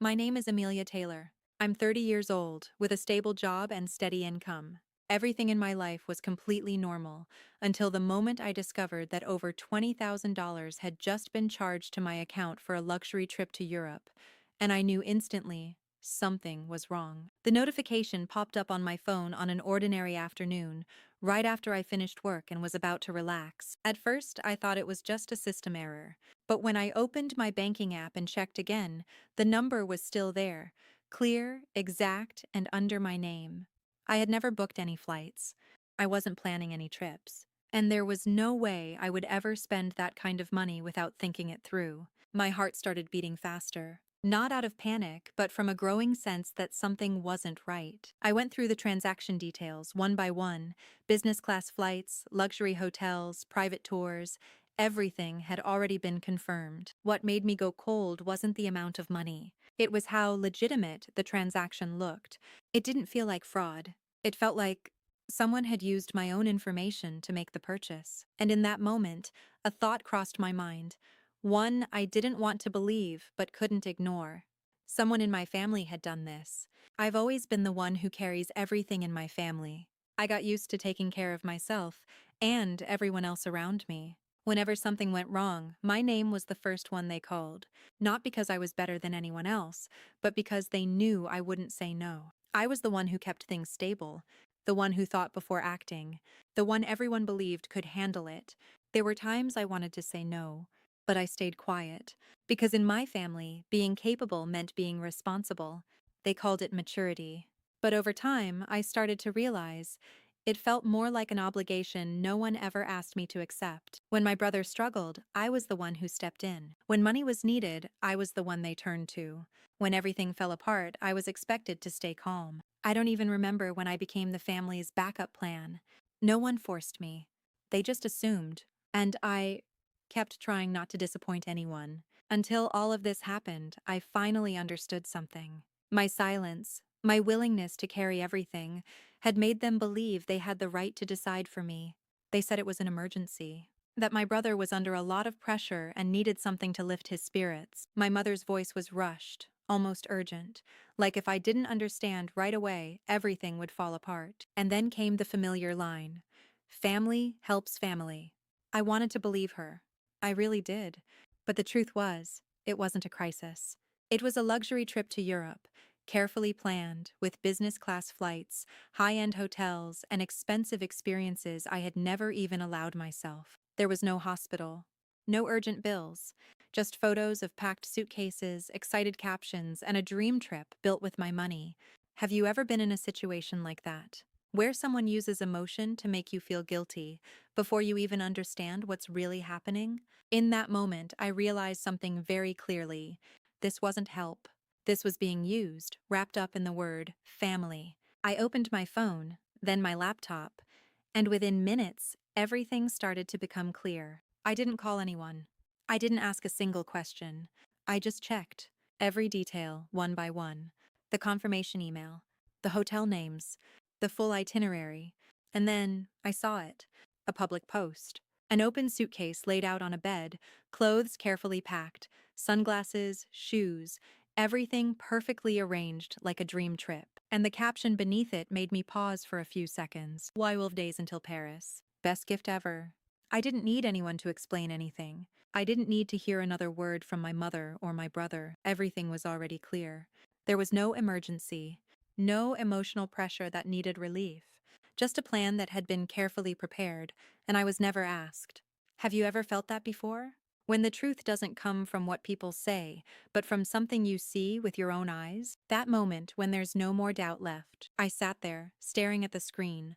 My name is Amelia Taylor. I'm 30 years old, with a stable job and steady income. Everything in my life was completely normal until the moment I discovered that over $20,000 had just been charged to my account for a luxury trip to Europe, and I knew instantly something was wrong. The notification popped up on my phone on an ordinary afternoon, right after I finished work and was about to relax. At first, I thought it was just a system error, but when I opened my banking app and checked again, the number was still there, clear, exact, and under my name. I had never booked any flights. I wasn't planning any trips. And there was no way I would ever spend that kind of money without thinking it through. My heart started beating faster. Not out of panic, but from a growing sense that something wasn't right. I went through the transaction details one by one: business class flights, luxury hotels, private tours. Everything had already been confirmed. What made me go cold wasn't the amount of money. It was how legitimate the transaction looked. It didn't feel like fraud. It felt like someone had used my own information to make the purchase. And in that moment, a thought crossed my mind. One I didn't want to believe but couldn't ignore. Someone in my family had done this. I've always been the one who carries everything in my family. I got used to taking care of myself and everyone else around me. Whenever something went wrong, my name was the first one they called. Not because I was better than anyone else, but because they knew I wouldn't say no. I was the one who kept things stable, the one who thought before acting, the one everyone believed could handle it. There were times I wanted to say no, but I stayed quiet, because in my family, being capable meant being responsible. They called it maturity. But over time, I started to realize it felt more like an obligation no one ever asked me to accept. When my brother struggled, I was the one who stepped in. When money was needed, I was the one they turned to. When everything fell apart, I was expected to stay calm. I don't even remember when I became the family's backup plan. No one forced me. They just assumed. And I kept trying not to disappoint anyone. Until all of this happened, I finally understood something. My silence, my willingness to carry everything, had made them believe they had the right to decide for me. They said it was an emergency, that my brother was under a lot of pressure and needed something to lift his spirits. My mother's voice was rushed, almost urgent, like if I didn't understand right away, everything would fall apart. And then came the familiar line: family helps family. I wanted to believe her. I really did. But the truth was, it wasn't a crisis. It was a luxury trip to Europe, carefully planned, with business class flights, high-end hotels, and expensive experiences I had never even allowed myself. There was no hospital, no urgent bills, just photos of packed suitcases, excited captions, and a dream trip built with my money. Have you ever been in a situation like that, where someone uses emotion to make you feel guilty before you even understand what's really happening? In that moment, I realized something very clearly. This wasn't help. This was being used, wrapped up in the word family. I opened my phone, then my laptop, and within minutes, everything started to become clear. I didn't call anyone. I didn't ask a single question. I just checked every detail one by one: the confirmation email, the hotel names, the full itinerary. And then I saw it: a public post. An open suitcase laid out on a bed, clothes carefully packed, sunglasses, shoes, everything perfectly arranged like a dream trip. And the caption beneath it made me pause for a few seconds. 12 days until Paris. Best gift ever. I didn't need anyone to explain anything. I didn't need to hear another word from my mother or my brother. Everything was already clear. There was no emergency, no emotional pressure that needed relief. Just a plan that had been carefully prepared, and I was never asked. Have you ever felt that before? When the truth doesn't come from what people say, but from something you see with your own eyes? That moment when there's no more doubt left. I sat there, staring at the screen.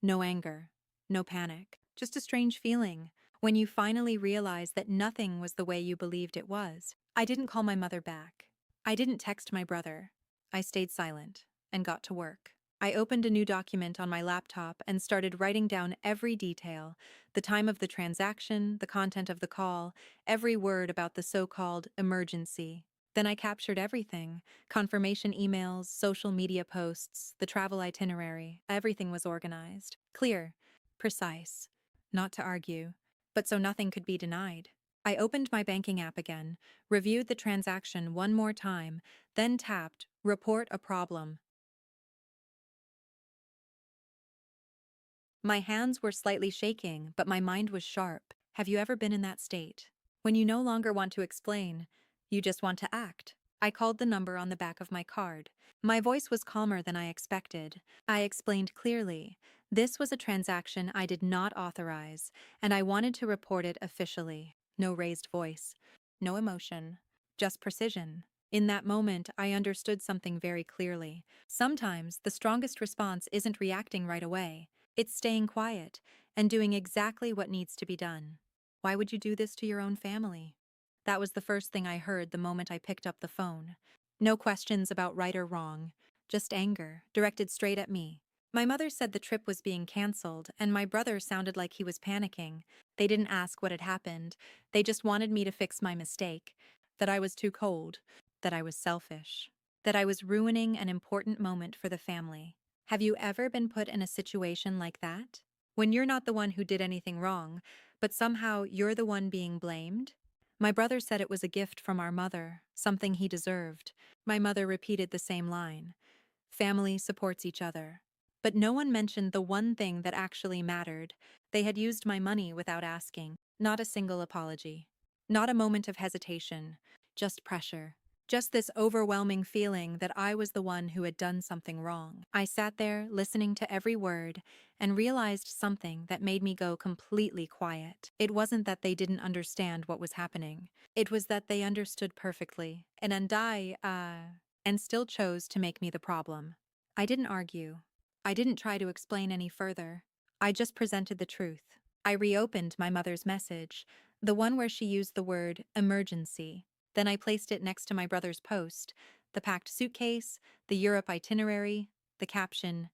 No anger, no panic, just a strange feeling when you finally realize that nothing was the way you believed it was. I didn't call my mother back. I didn't text my brother. I stayed silent and got to work. I opened a new document on my laptop and started writing down every detail: the time of the transaction, the content of the call, every word about the so-called emergency. Then I captured everything: confirmation emails, social media posts, the travel itinerary. Everything was organized, clear, precise. Not to argue, but so nothing could be denied. I opened my banking app again, reviewed the transaction one more time, then tapped Report a problem. My hands were slightly shaking, but my mind was sharp. Have you ever been in that state? When you no longer want to explain, you just want to act. I called the number on the back of my card. My voice was calmer than I expected. I explained clearly. This was a transaction I did not authorize, and I wanted to report it officially. No raised voice, no emotion, just precision. In that moment, I understood something very clearly. Sometimes the strongest response isn't reacting right away. It's staying quiet and doing exactly what needs to be done. Why would you do this to your own family? That was the first thing I heard the moment I picked up the phone. No questions about right or wrong, just anger, directed straight at me. My mother said the trip was being canceled, and my brother sounded like he was panicking. They didn't ask what had happened, they just wanted me to fix my mistake, that I was too cold, that I was selfish, that I was ruining an important moment for the family. Have you ever been put in a situation like that? When you're not the one who did anything wrong, but somehow you're the one being blamed? My brother said it was a gift from our mother, something he deserved. My mother repeated the same line. Family supports each other. But no one mentioned the one thing that actually mattered. They had used my money without asking. Not a single apology. Not a moment of hesitation. Just pressure. Just this overwhelming feeling that I was the one who had done something wrong. I sat there, listening to every word, and realized something that made me go completely quiet. It wasn't that they didn't understand what was happening. It was that they understood perfectly. And still chose to make me the problem. I didn't argue. I didn't try to explain any further. I just presented the truth. I reopened my mother's message, the one where she used the word emergency. Then I placed it next to my brother's post, the packed suitcase, the Europe itinerary, the caption,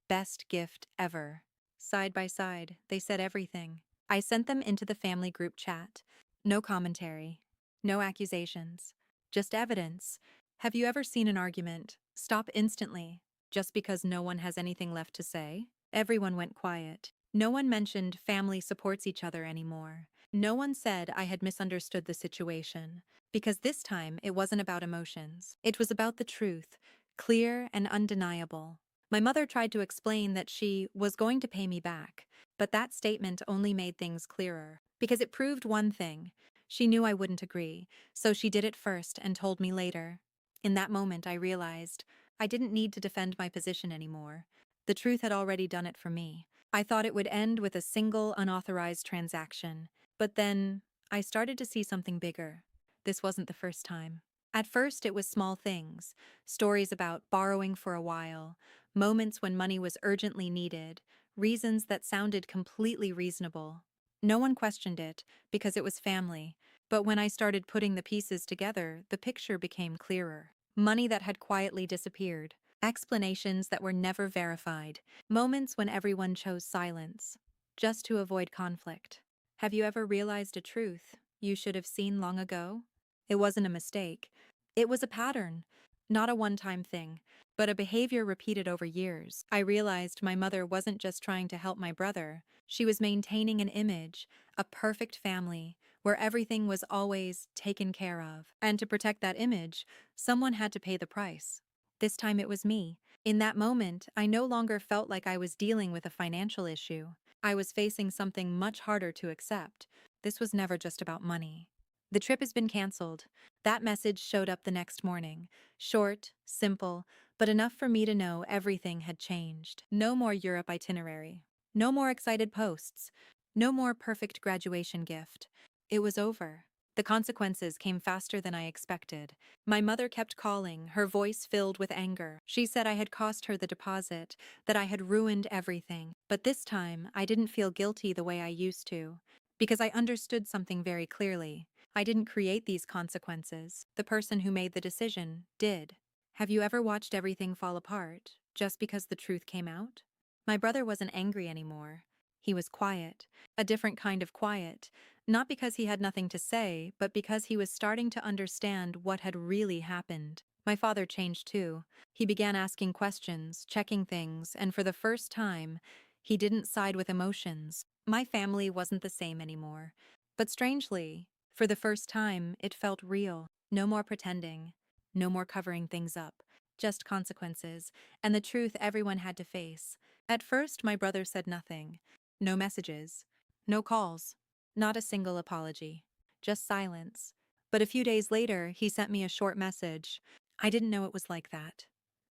Best gift ever. Side by side, they said everything. I sent them into the family group chat. No commentary, no accusations, just evidence. Have you ever seen an argument stop instantly just because no one has anything left to say? Everyone went quiet. No one mentioned family supports each other anymore. No one said I had misunderstood the situation, because this time it wasn't about emotions. It was about the truth, clear and undeniable. My mother tried to explain that she was going to pay me back, but that statement only made things clearer, because it proved one thing. She knew I wouldn't agree, so she did it first and told me later. In that moment, I realized I didn't need to defend my position anymore. The truth had already done it for me. I thought it would end with a single unauthorized transaction, but then I started to see something bigger. This wasn't the first time. At first, it was small things, stories about borrowing for a while, moments when money was urgently needed, reasons that sounded completely reasonable. No one questioned it because it was family, but when I started putting the pieces together, the picture became clearer. Money that had quietly disappeared, explanations that were never verified, moments when everyone chose silence, just to avoid conflict. Have you ever realized a truth you should have seen long ago? It wasn't a mistake. It was a pattern, not a one-time thing, but a behavior repeated over years. I realized my mother wasn't just trying to help my brother. She was maintaining an image, a perfect family, where everything was always taken care of. And to protect that image, someone had to pay the price. This time it was me. In that moment, I no longer felt like I was dealing with a financial issue. I was facing something much harder to accept. This was never just about money. The trip has been canceled. That message showed up the next morning. Short, simple, but enough for me to know everything had changed. No more Europe itinerary. No more excited posts. No more perfect graduation gift. It was over. The consequences came faster than I expected. My mother kept calling, her voice filled with anger. She said I had cost her the deposit, that I had ruined everything. But this time, I didn't feel guilty the way I used to, because I understood something very clearly. I didn't create these consequences. The person who made the decision did. Have you ever watched everything fall apart just because the truth came out? My brother wasn't angry anymore. He was quiet, a different kind of quiet, not because he had nothing to say, but because he was starting to understand what had really happened. My father changed too. He began asking questions, checking things, and for the first time, he didn't side with emotions. My family wasn't the same anymore. But strangely, For the first time, it felt real. No more pretending, no more covering things up, just consequences, and the truth everyone had to face. At first, my brother said nothing. No messages, no calls, not a single apology, just silence. But a few days later, he sent me a short message. I didn't know it was like that.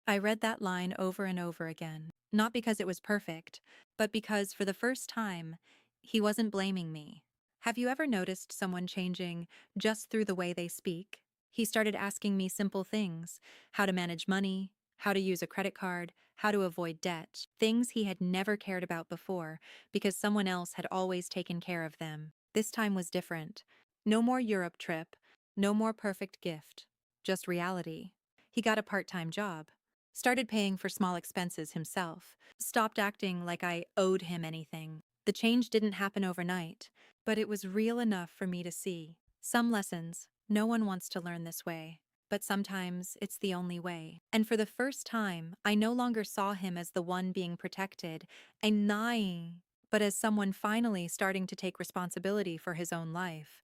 I read that line over and over again, not because it was perfect, but because for the first time, he wasn't blaming me. Have you ever noticed someone changing just through the way they speak? He started asking me simple things: how to manage money, how to use a credit card, how to avoid debt, things he had never cared about before because someone else had always taken care of them. This time was different. No more Europe trip, no more perfect gift, just reality. He got a part-time job, started paying for small expenses himself, stopped acting like I owed him anything. The change didn't happen overnight, but it was real enough for me to see. Some lessons, no one wants to learn this way, but sometimes it's the only way. And for the first time, I no longer saw him as the one being protected and naive, but as someone finally starting to take responsibility for his own life.